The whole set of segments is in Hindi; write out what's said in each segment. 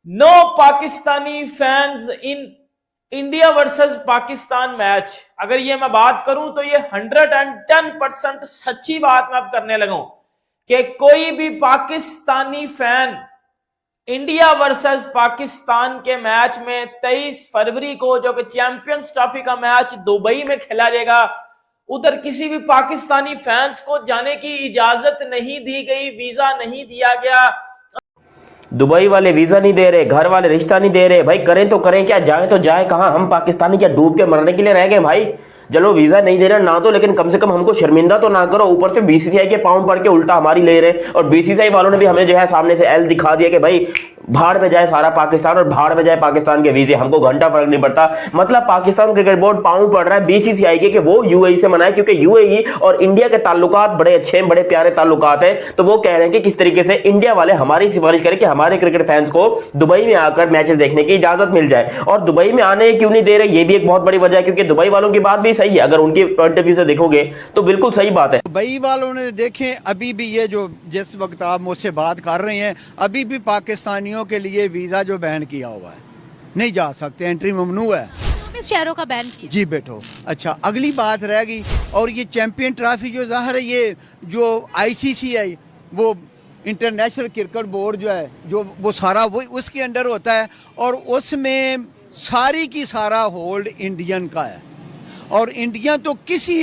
No Pakistani fans in India versus Pakistan match. अगर ये मैं बात करूं तो ये 110% सच्ची बात मैं अब करने लगा हूं कि कोई भी Pakistani fan India versus Pakistan के मैच में 23 फरवरी को जो कि चैंपियंस ट्रॉफी का मैच दुबई में खेला जाएगा, उधर किसी भी पाकिस्तानी फैंस को जाने की इजाजत नहीं दी गई, वीजा नहीं दिया गया। दुबई वाले वीजा नहीं दे रहे, घर वाले रिश्ता नहीं दे रहे। भाई करें तो करें क्या, जाए तो जाए कहां? हम पाकिस्तानी क्या डूब के मरने के लिए रह गए भाई? चलो वीजा नहीं दे रहे ना तो, लेकिन कम से कम हमको शर्मिंदा तो ना करो। ऊपर से बीसीसीआई के पांव पड़ के उल्टा हमारी ले रहे, और बीसीसीआई वालों ने भी हमें जो है सामने से एल दिखा दिया कि भाई भाड़ में जाए सारा पाकिस्तान और भाड़ में जाए पाकिस्तान के वीजे, हमको घंटा फर्क नहीं पड़ता। मतलब पाकिस्तान क्रिकेट बोर्ड पांव पड़ रहा है बीसीसीआई के कि वो यूएई से मनाए, क्योंकि यूएई और इंडिया के ताल्लुकात बड़े अच्छे बड़े प्यारे ताल्लुकात हैं। तो वो कह रहे हैं कि किस तरीके से इंडिया वाले हमारी सिफारिश करें कि हमारे क्रिकेट फैंस को दुबई में आकर मैचेस देखने की इजाजत मिल जाए। और दुबई में आने क्यों नहीं दे रहे, ये भी एक बहुत बड़ी वजह है, क्योंकि दुबई वालों की बात भी सही है। अगर उनकी पॉइंट ऑफ व्यू से देखोगे तो बिल्कुल सही बात है। दुबई वालों ने देखें, अभी भी ये जो जिस वक्त आप मुझसे बात कर रहे हैं, अभी भी पाकिस्तानियों के लिए वीजा जो बैन किया हुआ है, नहीं जा सकते, एंट्री ममनू है। शहरों का बैन किया। जी बेटो, अच्छा अगली बात रह गई। और ये चैंपियन ट्रॉफी जो ज़ाहिर है, ये जो आईसीसी है, वो इंटरनेशनल क्रिकेट बोर्ड जो है, जो वो सारा वो उसके अंडर होता है, और उसमें सारी की सारा होल्ड इंडियन का है। और इंडिया तो किसी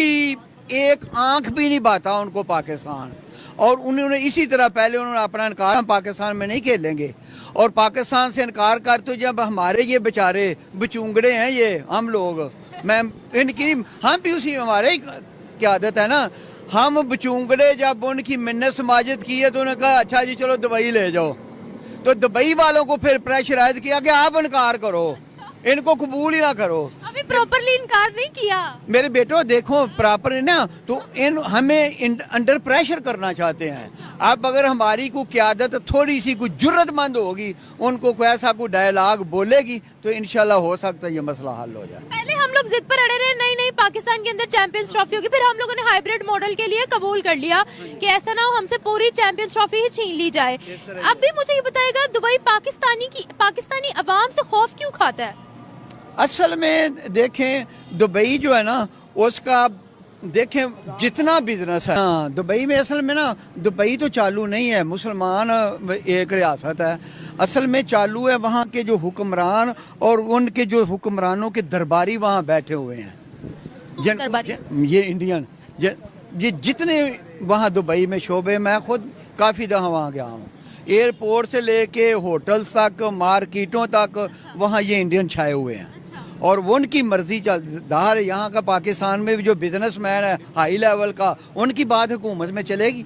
एक आंख भी नहीं बाता उनको पाकिस्तान। और उन्होंने इसी तरह पहले उन्होंने अपना इनकार, हम पाकिस्तान में नहीं खेलेंगे, और पाकिस्तान से इनकार कर, तो जब हमारे ये बेचारे बचूंगड़े हैं ये हम लोग, मैं इनकी हम भी उसी हमारे की आदत है ना, हम बचूंगड़े जब उनकी मिन्नत समाजत की है तो उन्होंने कहा अच्छा जी चलो दुबई ले जाओ। तो दुबई वालों को फिर प्रेशराइज किया कि आप इनकार करो, इनको कबूल ही ना करो। अभी प्रॉपरली इनकार नहीं किया मेरे बेटो, देखो प्रॉपर ना, तो इन हमें अंडर प्रेशर करना चाहते हैं। अब अगर हमारी को क़यादत थोड़ी सी कुछ जुर्रतमंद होगी, उनको कोई ऐसा कोई डायलॉग बोलेगी, तो इंशाल्लाह हो सकता है ये मसला हल हो जाए। पहले हम लोग जिद पर अड़े रहे, नहीं नहीं पाकिस्तान के अंदर चैंपियंस ट्रॉफी होगी, फिर हम लोगों ने हाइब्रिड मॉडल के लिए कबूल कर लिया कि ऐसा ना हो हमसे पूरी चैंपियंस ट्रॉफी ही छीन ली जाए। अब भी मुझे ये बताएगा, दुबई पाकिस्तानी अवाम से खौफ क्यों खाता है? असल में देखें, दुबई जो है ना, उसका देखें जितना बिजनेस है, हाँ दुबई में असल में ना, दुबई तो चालू नहीं है, मुसलमान एक रियासत है। असल में चालू है वहाँ के जो हुक्मरान और उनके जो हुक्मरानों के दरबारी वहाँ बैठे हुए हैं। ये इंडियन ये जितने वहाँ दुबई में शोबे, मैं खुद काफ़ी दफ़ा वहाँ गया हूँ, एयरपोर्ट से लेके होटल्स तक, मार्केटों तक, वहाँ ये इंडियन छाए हुए हैं। और वो उनकी मर्जी चलदार, यहाँ का पाकिस्तान में भी जो बिजनेसमैन है हाई लेवल का, उनकी बात हुकूमत में चलेगी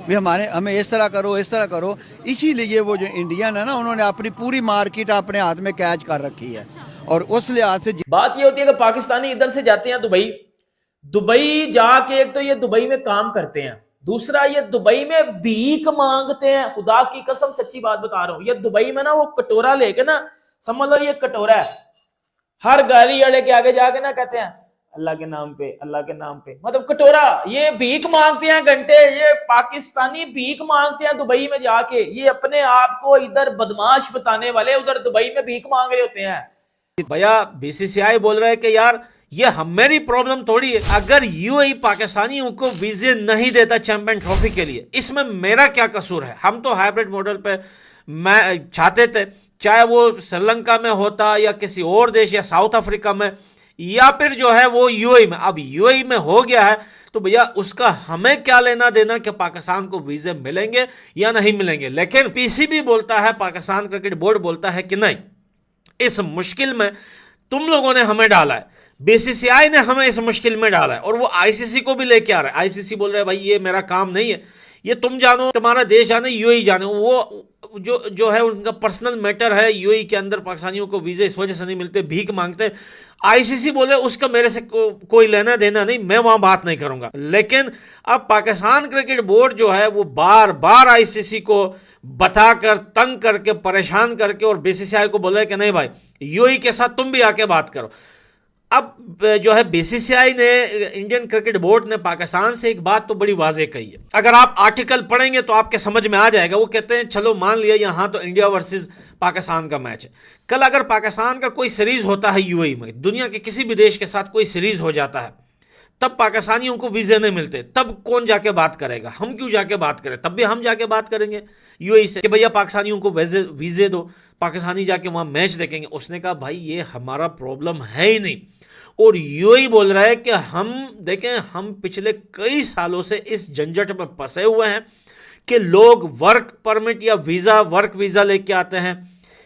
भी हमें इस तरह करो इस तरह करो। इसीलिए वो जो इंडियन है ना, उन्होंने अपनी पूरी मार्केट अपने हाथ में कैच कर रखी है। और उस लिहाज से बात ये होती है कि पाकिस्तानी इधर से जाते हैं दुबई जाके, एक तो ये दुबई में काम करते हैं, दूसरा ये दुबई में भीख मांगते हैं। खुदा की कसम सच्ची बात बता रहा हूं, ये दुबई में ना वो कटोरा लेके ना, समझ लो ये कटोरा है, हर गाड़ी अड़े के आगे जाके ना कहते हैं अल्लाह के नाम पे, अल्लाह के नाम पे, मतलब कटोरा। ये भीख मांगते हैं घंटे, ये पाकिस्तानी भीख मांगते हैं दुबई में जाके। ये अपने आप को इधर बदमाश बताने वाले उधर दुबई में भीख मांग रहे होते हैं। भैया बीसीसीआई बोल रहा है कि यार ये मेरी प्रॉब्लम थोड़ी है, अगर यूएई पाकिस्तानियों को वीजे नहीं देता चैंपियन ट्रॉफी के लिए, इसमें मेरा क्या कसूर है? हम तो हाइब्रिड मॉडल पे मैं चाहते थे, चाहे वो श्रीलंका में होता या किसी और देश या साउथ अफ्रीका में, या फिर जो है वो यूएई में। अब यूएई में हो गया है तो भैया उसका हमें क्या लेना देना कि पाकिस्तान को वीजे मिलेंगे या नहीं मिलेंगे। लेकिन पीसीबी बोलता है, पाकिस्तान क्रिकेट बोर्ड बोलता है कि नहीं, इस मुश्किल में तुम लोगों ने हमें डाला है, बीसीसीआई ने हमें इस मुश्किल में डाला है, और वो आईसीसी को भी लेके आ रहा है। आईसीसी बोल रहा है भाई ये मेरा काम नहीं है, ये तुम जानो, तुम्हारा देश जाने, यूएई जाने, वो जो है उनका पर्सनल मैटर है। यूएई के अंदर पाकिस्तानियों को वीजे इस वजह से नहीं मिलते, भीख मांगते। आईसीसी बोले उसका मेरे से कोई लेना देना नहीं, मैं वहां बात नहीं करूंगा। लेकिन अब पाकिस्तान क्रिकेट बोर्ड जो है वो बार बार आईसीसी को बताकर, तंग करके, परेशान करके, और बीसीसीआई को बोले कि नहीं भाई यूएई के साथ तुम भी आके बात करो। अब जो है बीसीसीआई ने, इंडियन क्रिकेट बोर्ड ने पाकिस्तान से एक बात तो बड़ी वाजे कही है। अगर आप आर्टिकल पढ़ेंगे तो आपके समझ में आ जाएगा। वो कहते हैं चलो मान लिया यहां तो इंडिया वर्सेस पाकिस्तान का मैच है, कल अगर पाकिस्तान का कोई सीरीज होता है यूएई में, दुनिया के किसी भी देश के साथ कोई सीरीज हो जाता है, तब पाकिस्तानियों को वीजे नहीं मिलते, तब कौन जाके बात करेगा? हम क्यों जाके बात करें? तब भी हम जाके बात करेंगे यूएई से कि भैया पाकिस्तानियों को वीजे दो, पाकिस्तानी जाके वहां मैच देखेंगे। उसने कहा भाई ये हमारा प्रॉब्लम है ही नहीं। और यूएई बोल रहा है कि हम देखें, हम पिछले कई सालों से इस झंझट में फंसे हुए हैं कि लोग वर्क परमिट या वीजा, वर्क वीजा लेके आते हैं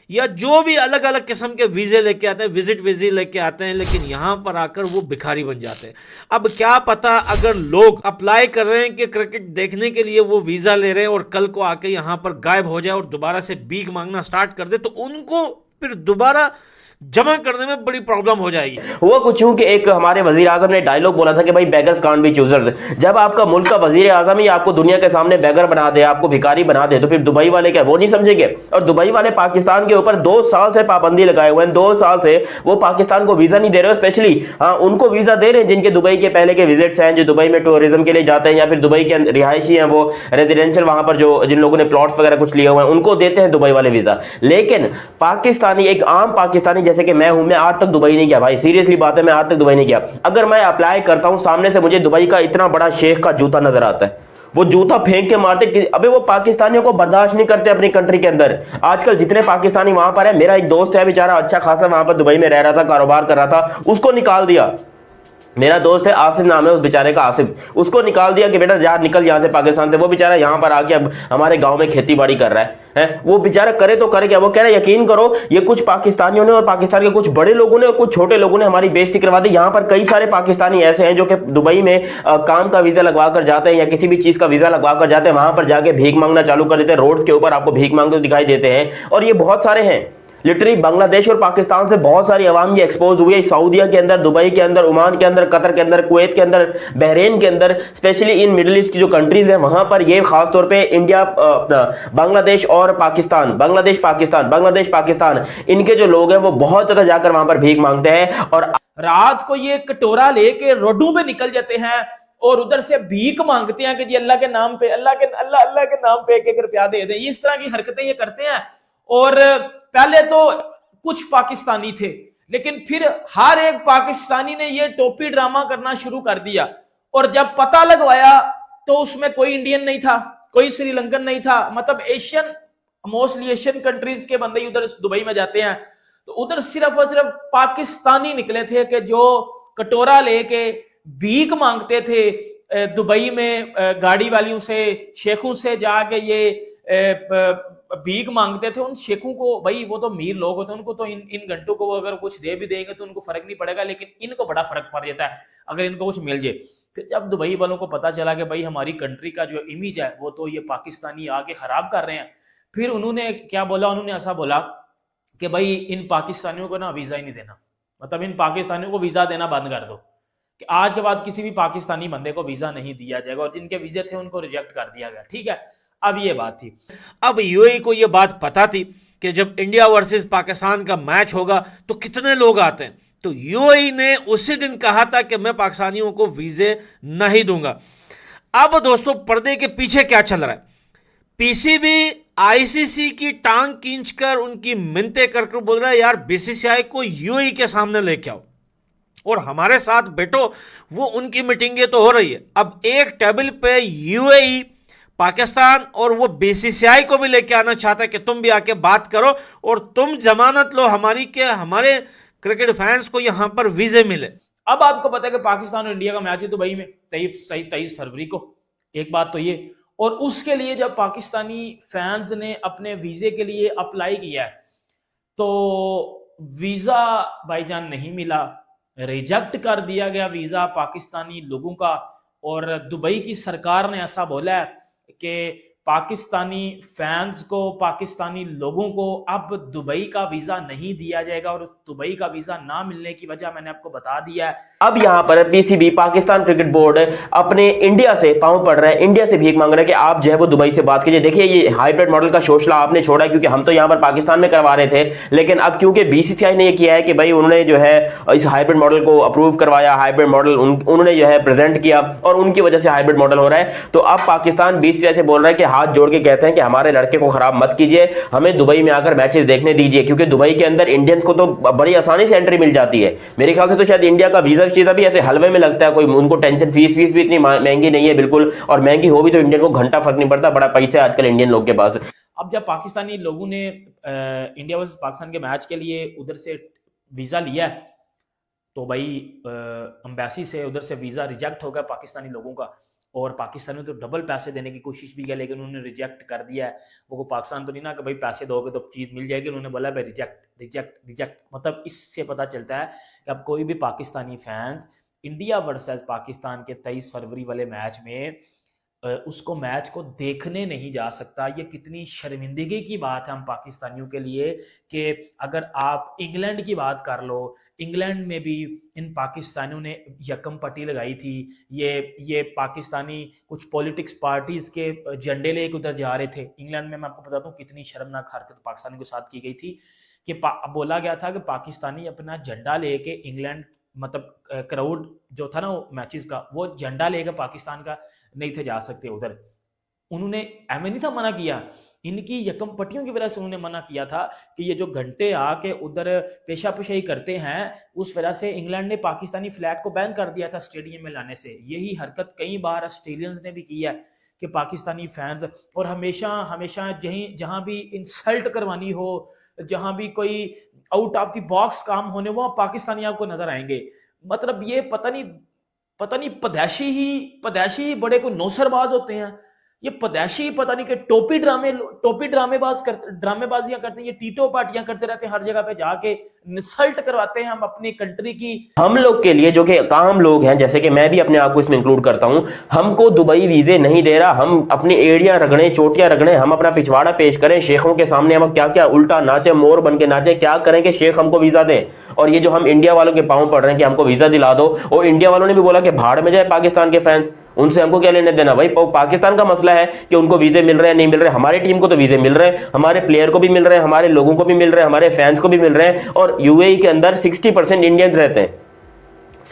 या जो भी अलग अलग किस्म के वीजे लेके आते हैं, विजिट वीजे लेके आते हैं, लेकिन यहां पर आकर वो भिखारी बन जाते हैं। अब क्या पता अगर लोग अप्लाई कर रहे हैं कि क्रिकेट देखने के लिए वो वीजा ले रहे हैं और कल को आके यहां पर गायब हो जाए और दोबारा से भीख मांगना स्टार्ट कर दे, तो उनको फिर दोबारा जमा करने में बड़ी प्रॉब्लम हो जाएगी। हुआ कुछ यूं कि एक हमारे वजीर आजम ने डायलॉग बोला था कि भाई बेगर्स कांट बी चूजर्स। जब आपका मुल्क का वजीर आजम ही आपको दुनिया के सामने बेगर बना दे, आपको भिखारी बना दे, तो फिर दुबई वाले क्या वो नहीं समझेंगे? और दुबई वाले पाकिस्तान के ऊपर 2 साल से पाबंदी लगाए हुए हैं, 2 साल से वो पाकिस्तान को वीजा नहीं दे रहे। स्पेशली हाँ, उनको वीजा दे रहे हैं जिनके दुबई के पहले के विजिट्स हैं, जो दुबई में टूरिज्म के लिए जाते हैं या फिर दुबई के रिहायशी हैं, वो रेजिडेंशियल वहां पर जो जिन लोगों ने प्लॉट्स वगैरह कुछ लिए हुए हैं, उनको देते हैं दुबई वाले वीजा। लेकिन पाकिस्तानी, एक आम पाकिस्तानी जैसे कि मैं हूं, मैं आज तक दुबई नहीं गया भाई, सीरियसली बात है, मैं आज तक दुबई नहीं गया। अगर मैं अप्लाई करता हूं, सामने से मुझे दुबई का इतना बड़ा शेख का जूता नजर आता है, वो जूता फेंक के मारते। अबे वो पाकिस्तानियों को बर्दाश्त नहीं करते अपनी कंट्री के अंदर। आजकल जितने पाकिस्तानी वहां पर है, मेरा एक दोस्त है बेचारा अच्छा खासा वहां पर दुबई में रह रहा था, कारोबार कर रहा था, उसको निकाल दिया। मेरा दोस्त है आसिफ, नाम है उस बेचारे का, आसिफ, उसको निकाल दिया कि बेटा जा निकल यहाँ से पाकिस्तान से। वो बेचारा यहाँ पर आके अब हमारे गांव में खेती बाड़ी कर रहा है। वो बेचारा करे तो करे क्या? वो कह रहा है यकीन करो, ये कुछ पाकिस्तानियों ने और पाकिस्तान के कुछ बड़े लोगों ने और कुछ छोटे लोगों ने हमारी बेइज्जती करवा दी। यहाँ पर कई सारे पाकिस्तानी ऐसे हैं जो कि दुबई में काम का वीजा लगवा कर जाते हैं या किसी भी चीज का वीजा लगवा कर जाते हैं, वहां पर जाके भीख मांगना चालू कर देते हैं। रोड्स के ऊपर आपको भीख मांगते दिखाई देते हैं, और ये बहुत सारे हैं। लिटरली बांग्लादेश और पाकिस्तान से बहुत सारी अवाम ये एक्सपोज हुई है, सऊदीया के अंदर, दुबई के अंदर, ओमान के अंदर, कतर के अंदर, कुवैत के अंदर, बहरीन के अंदर, स्पेशली इन मिडिल ईस्ट की जो कंट्रीज हैं वहां पर ये खास तौर पे इंडिया, बांग्लादेश और पाकिस्तान, बांग्लादेश पाकिस्तान, इनके जो लोग हैं वो बहुत ज्यादा जाकर वहां पर भीख मांगते हैं। और रात को ये कटोरा लेके रोडों पे निकल जाते हैं और उधर से भीख मांगते हैं कि जी अल्लाह के नाम पे, अल्लाह के नाम पे 1 रुपया दे दें। इस तरह की हरकतें ये करते हैं। और पहले तो कुछ पाकिस्तानी थे, लेकिन फिर हर एक पाकिस्तानी ने ये टोपी ड्रामा करना शुरू कर दिया। और जब पता लगवाया तो उसमें कोई इंडियन नहीं था, कोई श्रीलंकन नहीं था, मतलब एशियन, मोस्टली एशियन कंट्रीज के बंदे उधर दुबई में जाते हैं, तो उधर सिर्फ और सिर्फ पाकिस्तानी निकले थे कि जो कटोरा लेके भीख मांगते थे दुबई में, गाड़ी वालियों से, शेखों से जाके ये भीख मांगते थे। उन शेखों को भाई वो तो अमीर लोग होते हैं, उनको तो इन घंटों को अगर कुछ दे भी देंगे तो उनको फर्क नहीं पड़ेगा, लेकिन इनको बड़ा फर्क पड़ जाता है अगर इनको कुछ मिल जाए। फिर जब दुबई वालों को पता चला कि भाई हमारी कंट्री का जो इमेज है वो तो ये पाकिस्तानी आके खराब कर रहे हैं, फिर उन्होंने क्या बोला, उन्होंने ऐसा बोला कि भाई इन पाकिस्तानियों को ना वीजा ही नहीं देना, मतलब इन पाकिस्तानियों को वीजा देना बंद कर दो, कि आज के बाद किसी भी पाकिस्तानी बंदे को वीजा नहीं दिया जाएगा, और जिनके वीजे थे उनको रिजेक्ट कर दिया गया। ठीक है, अब ये बात थी। अब यूएई को ये बात पता थी कि जब इंडिया वर्सेस पाकिस्तान का मैच होगा तो कितने लोग आते हैं, तो यूएई ने उसी दिन कहा था कि मैं पाकिस्तानियों को वीजे नहीं दूंगा। अब दोस्तों पर्दे के पीछे क्या चल रहा है? पीसीबी आईसीसी की टांग खींचकर उनकी मिन्नतें करके बोल रहा है यार बीसीसीआई को यूएई के सामने लेके आओ और हमारे साथ बैठो। वो उनकी मीटिंगें तो हो रही है। अब एक टेबल पे यूएई, पाकिस्तान और वो बीसीसीआई को भी लेके आना चाहता है कि तुम भी आके बात करो और तुम जमानत लो हमारी के हमारे क्रिकेट फैंस को यहां पर वीजे मिले। अब आपको पता है कि पाकिस्तान और इंडिया का मैच है दुबई में 23 फरवरी को, एक बात तो ये। और उसके लिए जब पाकिस्तानी फैंस ने अपने वीजे के लिए अप्लाई किया है तो वीजा भाईजान नहीं मिला, रिजेक्ट कर दिया गया वीजा पाकिस्तानी लोगों का। और दुबई की सरकार ने ऐसा बोला है कि पाकिस्तानी फैंस को, पाकिस्तानी लोगों को अब दुबई का वीजा नहीं दिया जाएगा और दुबई का वीजा ना मिलने की वजह मैंने आपको बता दिया है। अब यहाँ पर पीसीबी पाकिस्तान क्रिकेट बोर्ड अपने इंडिया से पांव पड़ रहा है, इंडिया से भीख मांग रहा है कि आप जो है वो दुबई से बात कीजिए। देखिए ये हाइब्रिड मॉडल का शोषला आपने छोड़ा, क्योंकि हम तो यहाँ पर पाकिस्तान में करवा रहे थे, लेकिन अब क्योंकि बीसीसीआई ने ये किया है कि भाई उन्होंने जो है इस हाइब्रिड मॉडल को अप्रूव करवाया, हाइब्रिड मॉडल उन्होंने जो है प्रेजेंट किया और उनकी वजह से हाइब्रिड मॉडल हो रहा है। तो अब पाकिस्तान बीसीसीआई से बोल रहा है कि हाथ जोड़ के कहते हैं कि हमारे लड़के को खराब मत कीजिए, हमें दुबई में आकर मैचेस देखने दीजिए, क्योंकि दुबई के अंदर इंडियंस को तो बड़ी आसानी से एंट्री मिल जाती है। मेरे ख्याल से तो शायद इंडिया का वीजा चीज भी ऐसे हलवे में लगता है, कोई उनको टेंशन, फीस भी इतनी महंगी नहीं है बिल्कुल, और महंगी हो भी तो इंडियन को घंटा फर्क नहीं पड़ता, बड़ा पैसा है आजकल इंडियन लोग के पास। अब जब पाकिस्तानी लोगों ने इंडिया वर्सेस पाकिस्तान के मैच के लिए उधर से वीजा लिया है, तो भाई एम्बेसी से उधर से वीजा रिजेक्ट हो गया पाकिस्तानी लोगों का, और पाकिस्तान ने तो डबल पैसे देने की कोशिश भी किया, लेकिन उन्होंने रिजेक्ट कर दिया है। वो पाकिस्तान तो नहीं ना कि भाई पैसे दोगे तो चीज़ मिल जाएगी, उन्होंने बोला भाई रिजेक्ट रिजेक्ट रिजेक्ट। मतलब इससे पता चलता है कि अब कोई भी Pakistani fans India versus Pakistan के 23 फरवरी वाले मैच में उसको मैच को देखने नहीं जा सकता। ये कितनी शर्मिंदगी की बात है हम पाकिस्तानियों के लिए कि अगर आप इंग्लैंड की बात कर लो, इंग्लैंड में भी इन पाकिस्तानियों ने यकम पट्टी लगाई थी। ये पाकिस्तानी कुछ पॉलिटिक्स पार्टीज के झंडे लेके उधर जा रहे थे इंग्लैंड में। मैं आपको बताता हूँ कितनी शर्मनाक हरकत पाकिस्तानियों के साथ की गई थी कि बोला गया था कि पाकिस्तानी अपना झंडा लेके इंग्लैंड, मतलब क्राउड जो था ना वो मैचेस का, वो झंडा लेकर पाकिस्तान का नहीं थे जा सकते उधर। उन्होंने एम नहीं था मना किया, इनकी यकम पट्टियों की वजह से उन्होंने मना किया था कि ये जो घंटे आके उधर पेशापशाही करते हैं, उस वजह से इंग्लैंड ने पाकिस्तानी फ्लैग को बैन कर दिया था स्टेडियम में लाने से। यही हरकत कई बार ऑस्ट्रेलियंस ने भी की है कि पाकिस्तानी फैंस, और हमेशा हमेशा जहां भी इंसल्ट करवानी हो, जहां भी कोई आउट ऑफ द बॉक्स काम होने, वहां पाकिस्तानी आपको नजर आएंगे। मतलब ये पता नहीं पदैशी ही बड़े को नौसरबाज होते हैं। ये पदैशी पता नहीं कि ड्रामेबाजियां करते हैं, ये टीटो पार्टियां करते रहते हैं, हर जगह पे जाके इंसल्ट करवाते हैं हम अपनी कंट्री की। हम लोग के लिए जो कि काम लोग हैं, जैसे कि मैं भी अपने आप को इसमें इंक्लूड करता हूं, हमको दुबई वीजे नहीं दे रहा, हम अपनी एड़ियां रगड़े, चोटियां रगड़े, हम अपना पिछवाड़ा पेश करें शेखों के सामने, हम क्या क्या उल्टा नाचे, मोर बन के नाचे, क्या करें कि शेख हमको वीजा दे। और ये जो हम इंडिया वालों के पांव पड़ रहे हैं कि हमको वीजा दिला दो, और इंडिया वालों ने भी बोला कि भाड़ में जाए पाकिस्तान के फैंस, उनसे हमको क्या लेने देना। भाई पाकिस्तान का मसला है कि उनको वीजे मिल रहे हैं नहीं मिल रहे, हमारी टीम को तो वीजे मिल रहे हैं, हमारे प्लेयर को भी मिल रहे हैं, हमारे लोगों को भी मिल रहे हैं, हमारे फैंस को भी मिल रहे हैं। और यूएई के अंदर 60% इंडियंस रहते हैं,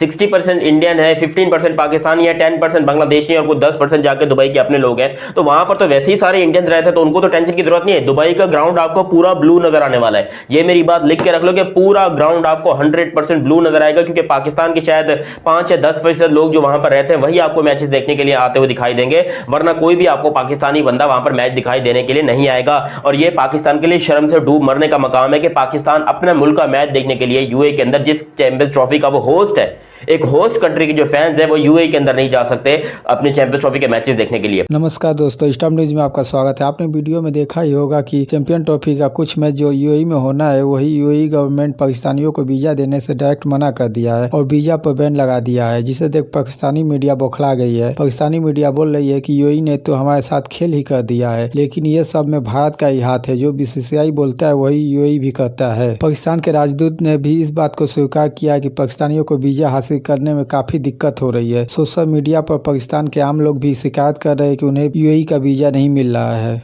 60% इंडियन है, 15% पाकिस्तानी है, 10% बांग्लादेशी और कुछ 10% जाके दुबई के अपने लोग हैं। तो वहां पर तो वैसे ही सारे इंडियंस रहते हैं, तो उनको तो टेंशन की जरूरत नहीं है। दुबई का ग्राउंड आपको पूरा ब्लू नजर आने वाला है, ये मेरी बात लिख के रख लो कि पूरा ग्राउंड आपको 100% ब्लू नजर आएगा, क्योंकि पाकिस्तान के शायद 5 या 10% लोग जो वहां पर रहते हैं वही आपको मैचेस देखने के लिए आते हुए दिखाई देंगे, वरना कोई भी आपको पाकिस्तानी बंदा वहां पर मैच दिखाई देने के लिए नहीं आएगा। और ये पाकिस्तान के लिए शर्म से डूब मरने का मकाम है कि पाकिस्तान अपने मुल्क का मैच देखने के लिए यूएई के अंदर, जिस चैंपियंस ट्रॉफी का वो होस्ट है, एक होस्ट कंट्री के जो फैंस है वो यूएई के अंदर नहीं जा सकते अपने चैंपियंस ट्रॉफी के मैचेस देखने के लिए। नमस्कार दोस्तों, स्टार न्यूज में आपका स्वागत है। आपने वीडियो में देखा ही होगा कि चैंपियन ट्रॉफी का कुछ मैच जो यूएई में होना है, वही यूएई गवर्नमेंट पाकिस्तानियों को वीजा देने से डायरेक्ट मना कर दिया है और वीजा पर बैन लगा दिया है, जिसे देख पाकिस्तानी मीडिया बौखला गई है। पाकिस्तानी मीडिया बोल रही है कि यूएई ने तो हमारे साथ खेल ही कर दिया है, लेकिन ये सब में भारत का ही हाथ है, जो बीसीसीआई बोलता है वही यूएई भी करता है। पाकिस्तान के राजदूत ने भी इस बात को स्वीकार किया कि पाकिस्तानियों को वीजा हासिल करने में काफी दिक्कत हो रही है। सोशल मीडिया पर पाकिस्तान के आम लोग भी शिकायत कर रहे हैं कि उन्हें यूएई का वीजा नहीं मिल रहा है।